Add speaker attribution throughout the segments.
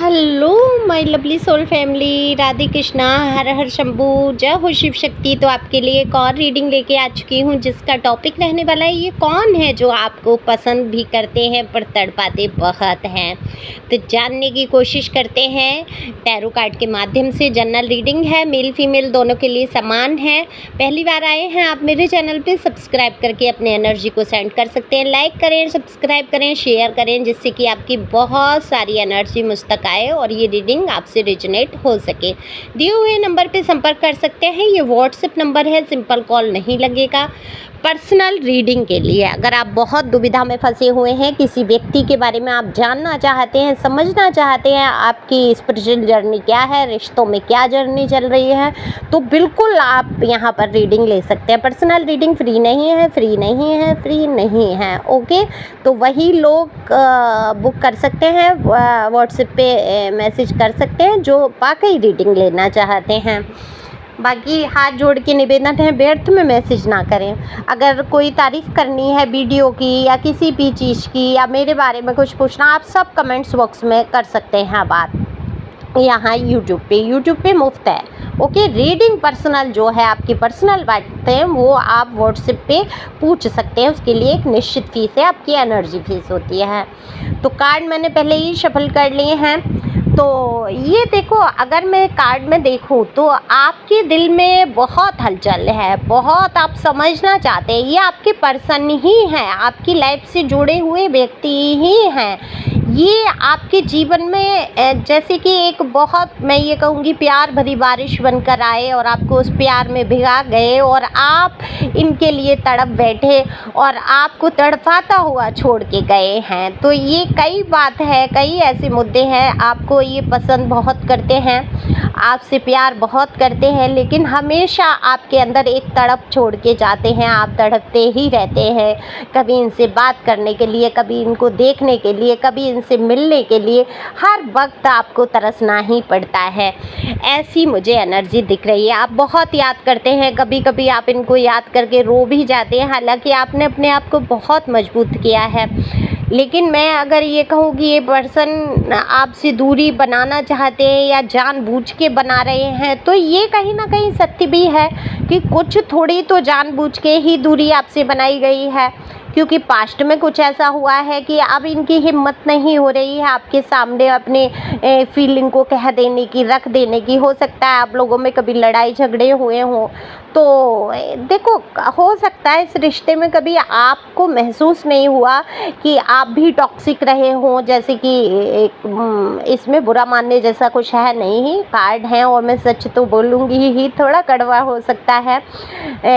Speaker 1: Hello my lovely soul family, Radhe Krishna, हर हर शंभू, जय हो शिव शक्ति। तो आपके लिए एक और रीडिंग लेके आ चुकी हूँ जिसका टॉपिक रहने वाला है ये कौन है जो आपको पसंद भी करते हैं पर तड़पाते बहुत हैं। तो जानने की कोशिश करते हैं टैरो कार्ड के माध्यम से। जनरल रीडिंग है, मेल फीमेल दोनों के लिए समान है। पहली बार आए हैं आप मेरे चैनल पे, सब्सक्राइब करके अपने एनर्जी को सेंड कर सकते हैं। लाइक करें, सब्सक्राइब करें, शेयर करें, जिससे कि आपकी बहुत सारी एनर्जी मुझ तक आए और ये रीडिंग आपसे रिजनेट हो सके। दिए हुए नंबर पे संपर्क कर सकते हैं। ये व्हाट्सएप नंबर है, सिंपल कॉल नहीं लगेगा। पर्सनल रीडिंग के लिए अगर आप बहुत दुविधा में फंसे हुए हैं, किसी व्यक्ति के बारे में आप जानना चाहते हैं, समझना चाहते हैं आपकी स्पिरिचुअल जर्नी क्या है, रिश्तों में क्या जर्नी चल रही है, तो बिल्कुल आप यहाँ पर रीडिंग ले सकते हैं। पर्सनल रीडिंग फ्री नहीं है, फ्री नहीं है, फ्री नहीं है। ओके, तो वही लोग बुक कर सकते हैं, व्हाट्सएप पे मैसेज कर सकते हैं जो वाकई रीडिंग लेना चाहते हैं। बाकी हाथ जोड़ के निवेदन है, व्यर्थ में मैसेज ना करें। अगर कोई तारीफ़ करनी है वीडियो की या किसी भी चीज़ की या मेरे बारे में कुछ पूछना, आप सब कमेंट्स बॉक्स में कर सकते हैं बात। यहाँ यूट्यूब पे मुफ्त है। ओके, रीडिंग पर्सनल जो है, आपकी पर्सनल बातें हैं वो आप व्हाट्सएप पे पूछ सकते हैं। उसके लिए एक निश्चित फीस है, आपकी एनर्जी फीस होती है। तो कार्ड मैंने पहले ही शफल कर लिए हैं। तो ये देखो, अगर मैं कार्ड में देखूं तो आपके दिल में बहुत हलचल है, बहुत आप समझना चाहते हैं। ये आपके पर्सन ही हैं, आपकी लाइफ से जुड़े हुए व्यक्ति ही हैं। ये आपके जीवन में जैसे कि एक बहुत, मैं ये कहूँगी, प्यार भरी बारिश बनकर आए और आपको उस प्यार में भिगा गए और आप इनके लिए तड़प बैठे और आपको तड़पाता हुआ छोड़ के गए हैं। तो ये कई बात है, कई ऐसे मुद्दे हैं। आपको ये पसंद बहुत करते हैं, आपसे प्यार बहुत करते हैं, लेकिन हमेशा आपके अंदर एक तड़प छोड़ के जाते हैं। आप तड़पते ही रहते हैं, कभी इनसे बात करने के लिए, कभी इनको देखने के लिए, कभी इनसे मिलने के लिए। हर वक्त आपको तरसना ही पड़ता है। ऐसी मुझे एनर्जी दिख रही है। आप बहुत याद करते हैं, कभी कभी आप इनको याद करके रो भी जाते हैं। हालांकि आपने अपने आप को बहुत मजबूत किया है, लेकिन मैं अगर ये कहूँ कि ये पर्सन आपसे दूरी बनाना चाहते हैं या जानबूझ के बना रहे हैं, तो ये कहीं ना कहीं सत्य भी है कि कुछ थोड़ी तो जानबूझ के ही दूरी आपसे बनाई गई है। क्योंकि पास्ट में कुछ ऐसा हुआ है कि अब इनकी हिम्मत नहीं हो रही है आपके सामने अपने फीलिंग को कह देने की, रख देने की। हो सकता है आप लोगों में कभी लड़ाई झगड़े हुए हों, तो देखो, हो सकता है इस रिश्ते में कभी आपको महसूस नहीं हुआ कि आप भी टॉक्सिक रहे हों। जैसे कि इसमें बुरा मानने जैसा कुछ है नहीं, ही कार्ड है और मैं सच तो बोलूँगी ही, थोड़ा कड़वा हो सकता है,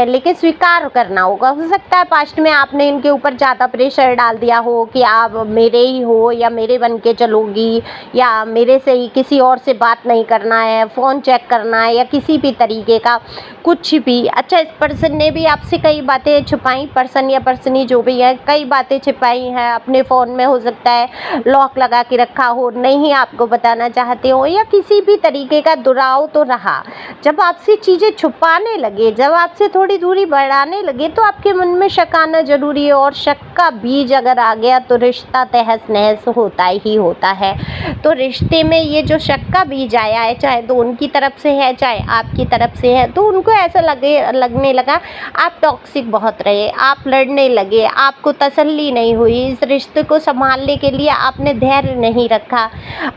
Speaker 1: लेकिन स्वीकार करना होगा। हो सकता है पास्ट में आपने इनके ऊपर ज़्यादा प्रेशर डाल दिया हो कि आप मेरे ही हो या मेरे बन के चलोगी या मेरे से ही, किसी और से बात नहीं करना है, फ़ोन चेक करना है या किसी भी तरीके का कुछ भी। अच्छा, इस पर्सन ने भी आपसे कई बातें छुपाई, पर्सन या पर्सनी जो भी है, कई बातें छुपाई हैं अपने फ़ोन में। हो सकता है लॉक लगा के रखा हो, नहीं आपको बताना चाहते हो, या किसी भी तरीके का दुराव तो रहा। जब आपसे चीज़ें छुपाने लगे, जब आपसे थोड़ी दूरी बढ़ाने लगे, तो आपके मन में शक आना जरूरी है। और शक का बीज अगर आ गया तो रिश्ता तहस नहस होता ही होता है। तो रिश्ते में ये जो शक का बीज आया है, चाहे तो उनकी तरफ से है चाहे आपकी तरफ से है, तो उनको ऐसा लगने लगा आप टॉक्सिक बहुत रहे, आप लड़ने लगे, आपको तसल्ली नहीं हुई, इस रिश्ते को संभालने के लिए आपने धैर्य नहीं रखा,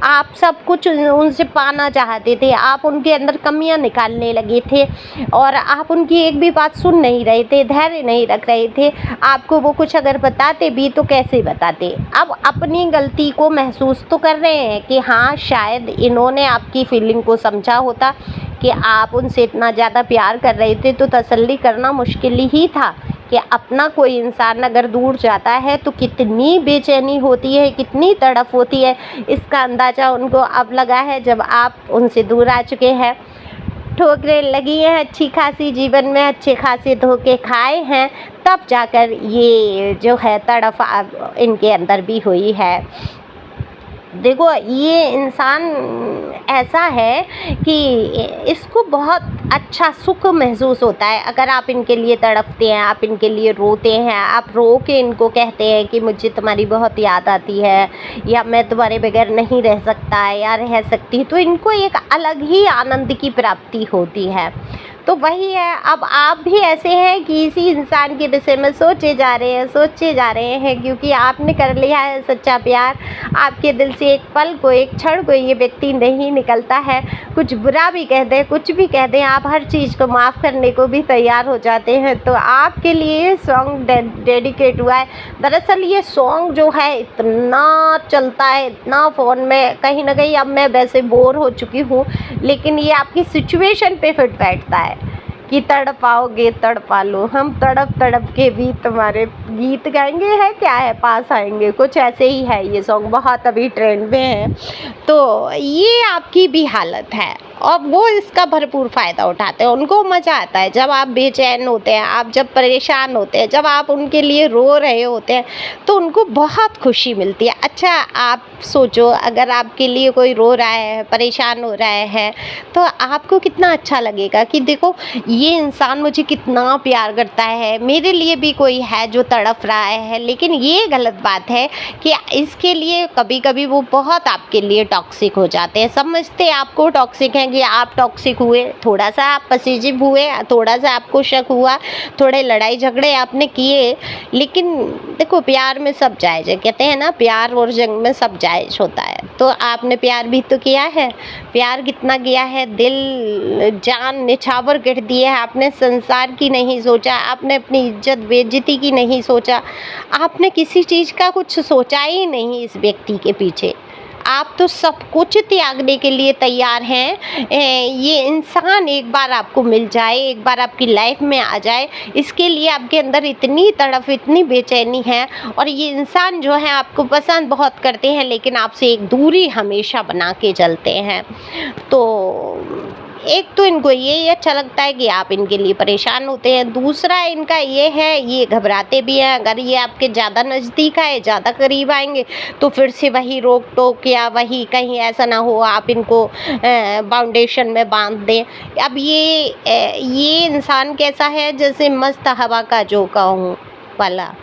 Speaker 1: आप सब कुछ उनसे पाना चाहते थे, आप उनके अंदर कमियां निकालने लगे थे और आप उनकी एक भी बात सुन नहीं रहे थे, धैर्य नहीं रख रहे थे। आपको वो कुछ अगर बताते भी तो कैसे बताते। अब अपनी गलती को महसूस तो कर रहे हैं कि हाँ, शायद इन्होंने आपकी फीलिंग को समझा होता कि आप उनसे इतना ज़्यादा प्यार कर रहे थे, तो तसल्ली करना मुश्किल ही था कि अपना कोई इंसान अगर दूर जाता है तो कितनी बेचैनी होती है, कितनी तड़प होती है। इसका अंदाज़ा उनको अब लगा है जब आप उनसे दूर आ चुके हैं। ठोकरें लगी हैं अच्छी खासी, जीवन में अच्छे खासे धोखे खाए हैं, तब जाकर ये जो है तड़प इनके अंदर भी हुई है। देखो ये इंसान ऐसा है कि इसको बहुत अच्छा सुख महसूस होता है अगर आप इनके लिए तड़पते हैं, आप इनके लिए रोते हैं, आप रो के इनको कहते हैं कि मुझे तुम्हारी बहुत याद आती है या मैं तुम्हारे बगैर नहीं रह सकता या रह सकती, तो इनको एक अलग ही आनंद की प्राप्ति होती है। तो वही है, अब आप भी ऐसे हैं कि इसी इंसान के विषय में सोचे जा रहे हैं क्योंकि आपने कर लिया है सच्चा प्यार। आपके दिल से एक पल को, एक क्षण को ये व्यक्ति नहीं निकलता है। कुछ बुरा भी कह दें, कुछ भी कह दें, आप हर चीज़ को माफ़ करने को भी तैयार हो जाते हैं। तो आपके लिए सॉन्ग डेडिकेट हुआ है। दरअसल ये सॉन्ग जो है इतना चलता है, इतना फ़ोन में, कहीं ना कहीं अब मैं वैसे बोर हो चुकी हूँ, लेकिन ये आपकी सिचुएशन पे फिट बैठता है कि तड़पाओगे तड़पा लो, हम तड़प तड़प के भी तुम्हारे गीत गाएंगे, है क्या है पास आएंगे, कुछ ऐसे ही है। ये सॉन्ग बहुत अभी ट्रेंड में है। तो ये आपकी भी हालत है और वो इसका भरपूर फ़ायदा उठाते हैं। उनको मज़ा आता है जब आप बेचैन होते हैं, आप जब परेशान होते हैं, जब आप उनके लिए रो रहे होते हैं, तो उनको बहुत खुशी मिलती है। अच्छा आप सोचो, अगर आपके लिए कोई रो रहा है, परेशान हो रहा है, तो आपको कितना अच्छा लगेगा कि देखो ये इंसान मुझे कितना प्यार करता है, मेरे लिए भी कोई है जो तड़प रहा है। लेकिन ये गलत बात है कि इसके लिए कभी कभी वो बहुत आपके लिए टॉक्सिक हो जाते हैं, समझते आपको टॉक्सिक हैं कि आप टॉक्सिक हुए, थोड़ा सा आप पॉजिटिव हुए, थोड़ा सा आपको शक हुआ, थोड़े लड़ाई झगड़े आपने किए। लेकिन देखो प्यार में सब जायज़ है, कहते हैं ना प्यार और जंग में सब जायज़ होता है। तो आपने प्यार भी तो किया है, प्यार कितना किया है, दिल जान निछावर कर दिए है आपने, संसार की नहीं सोचा आपने, अपनी इज्जत बेइज्जती की नहीं सोचा आपने, किसी चीज़ का कुछ सोचा ही नहीं इस व्यक्ति के पीछे। आप तो सब कुछ त्यागने के लिए तैयार हैं। ये इंसान एक बार आपको मिल जाए, एक बार आपकी लाइफ में आ जाए, इसके लिए आपके अंदर इतनी तड़फ, इतनी बेचैनी है। और ये इंसान जो है आपको पसंद बहुत करते हैं, लेकिन आपसे एक दूरी हमेशा बना के चलते हैं। तो एक तो इनको ये अच्छा लगता है कि आप इनके लिए परेशान होते हैं, दूसरा इनका ये है, ये घबराते भी हैं अगर ये आपके ज़्यादा नज़दीक आए, ज़्यादा करीब आएंगे तो फिर से वही रोक टोक या वही कहीं ऐसा ना हो आप इनको बाउंडेशन में बांध दें। अब ये इंसान कैसा है, जैसे मस्त हवा का झोंका हूँ वाला,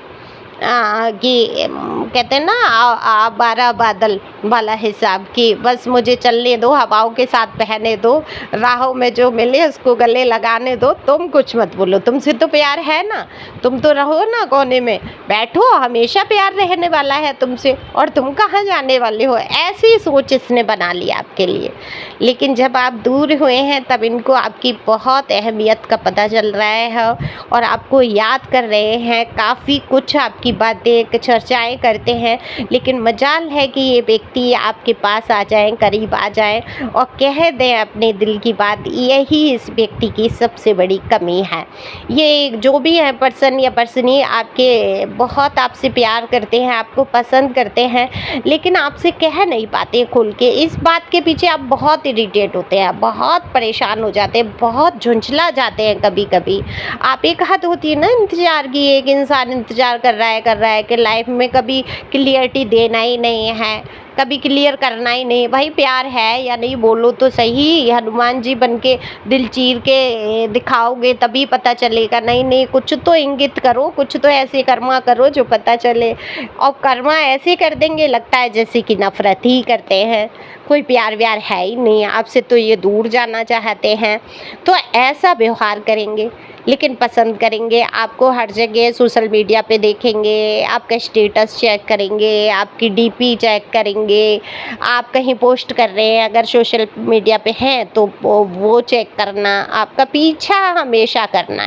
Speaker 1: कि कहते हैं ना आ 12 बादल वाला हिसाब, कि बस मुझे चलने दो, हवाओं के साथ बहने दो, राहों में जो मिले उसको गले लगाने दो, तुम कुछ मत बोलो, तुमसे तो प्यार है ना, तुम तो रहो ना कोने में बैठो, हमेशा प्यार रहने वाला है तुमसे, और तुम कहाँ जाने वाले हो। ऐसी सोच इसने बना लिया आपके लिए। लेकिन जब आप दूर हुए हैं तब इनको आपकी बहुत अहमियत का पता चल रहा है और आपको याद कर रहे हैं, काफ़ी कुछ आपकी बातें चर्चाएं करते हैं। लेकिन मजाल है कि ये व्यक्ति आपके पास आ जाएं, करीब आ जाएं और कह दें अपने दिल की बात। यही इस व्यक्ति की सबसे बड़ी कमी है। ये जो भी है पर्सन या पर्सनी आपके बहुत आपसे प्यार करते हैं, आपको पसंद करते हैं, लेकिन आपसे कह नहीं पाते खुल के। इस बात के पीछे आप बहुत इरिटेट होते हैं, बहुत परेशान हो जाते हैं, बहुत झुंझला जाते हैं। कभी कभी आप एक हद होती है ना इंतज़ार की, एक इंसान इंतज़ार कर रहा है कि लाइफ में कभी क्लियरिटी देना ही नहीं है, कभी क्लियर करना ही नहीं, भाई प्यार है या नहीं बोलो तो सही। हनुमान जी बन के दिल चीर के दिखाओगे तभी पता चलेगा। नहीं कुछ तो इंगित करो, कुछ तो ऐसे कर्मा करो जो पता चले। और कर्मा ऐसे कर देंगे लगता है जैसे कि नफरत ही करते हैं, कोई प्यार व्यार है ही नहीं, आपसे तो ये दूर जाना चाहते हैं। तो ऐसा व्यवहार करेंगे, लेकिन पसंद करेंगे आपको, हर जगह सोशल मीडिया पे देखेंगे, आपका स्टेटस चेक करेंगे, आपकी डीपी चेक करेंगे, आप कहीं पोस्ट कर रहे हैं अगर सोशल मीडिया पे हैं तो वो चेक करना, आपका पीछा हमेशा करना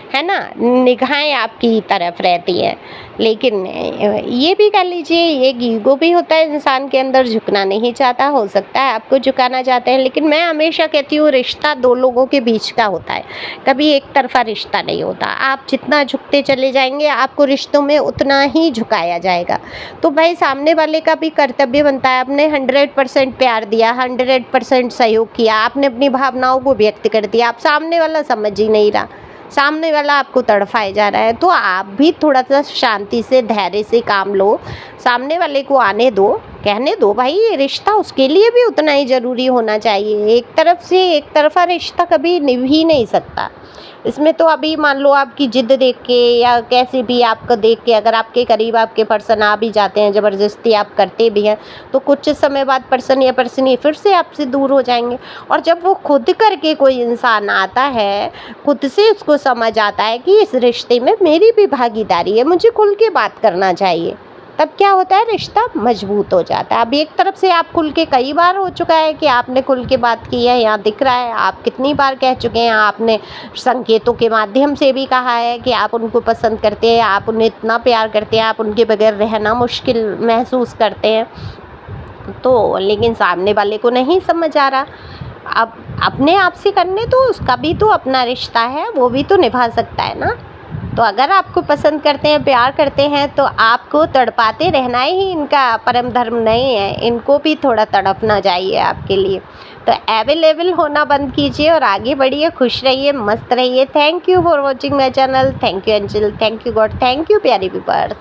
Speaker 1: है ना, निगाहें आपकी तरफ रहती हैं। लेकिन ये भी कर लीजिए, एक ईगो भी होता है इंसान के अंदर, झुकना नहीं चाहता, हो सकता है आपको झुकाना चाहते हैं। लेकिन मैं हमेशा कहती हूँ रिश्ता दो लोगों के बीच का होता है, कभी एक तरफा रिश्ता नहीं होता। आप जितना झुकते चले जाएंगे आपको रिश्तों में उतना ही झुकाया जाएगा। तो भाई सामने वाले का भी कर्तव्य बनता है, आपने 100% प्यार दिया, 100% सहयोग किया, आपने अपनी भावनाओं को व्यक्त कर दिया, आप सामने वाला समझ ही नहीं रहा, सामने वाला आपको तड़फाए जा रहा है, तो आप भी थोड़ा सा शांति से, धैर्य से काम लो, सामने वाले को आने दो, कहने दो भाई, ये रिश्ता उसके लिए भी उतना ही ज़रूरी होना चाहिए। एक तरफ से एक तरफ़ा रिश्ता कभी निभ ही नहीं सकता। इसमें तो अभी मान लो आपकी ज़िद देख के या कैसे भी आपको देख के अगर आपके करीब आपके पर्सन आ भी जाते हैं, ज़बरदस्ती आप करते भी हैं, तो कुछ समय बाद पर्सन या पर्सनी फिर से आपसे दूर हो जाएंगे। और जब वो खुद करके कोई इंसान आता है, खुद से उसको समझ आता है कि इस रिश्ते में मेरी भी भागीदारी है, मुझे खुल के बात करना चाहिए, तब क्या होता है, रिश्ता मजबूत हो जाता है। अब एक तरफ से आप खुल के, कई बार हो चुका है कि आपने खुल के बात की है, यहाँ दिख रहा है, आप कितनी बार कह चुके हैं, आपने संकेतों के माध्यम से भी कहा है कि आप उनको पसंद करते हैं, आप उन्हें इतना प्यार करते हैं, आप उनके बगैर रहना मुश्किल महसूस करते हैं, तो लेकिन सामने वाले को नहीं समझ आ रहा। अब अपने आप से करने तो उसका भी तो अपना रिश्ता है, वो भी तो निभा सकता है ना। तो अगर आपको पसंद करते हैं, प्यार करते हैं, तो आपको तड़पाते रहना ही इनका परम धर्म नहीं है, इनको भी थोड़ा तड़पना चाहिए आपके लिए। तो अवेलेबल होना बंद कीजिए और आगे बढ़िए, खुश रहिए, मस्त रहिए। Thank you for watching my channel. Thank you angel, thank you God, thank you प्यारी व्यूअर्स।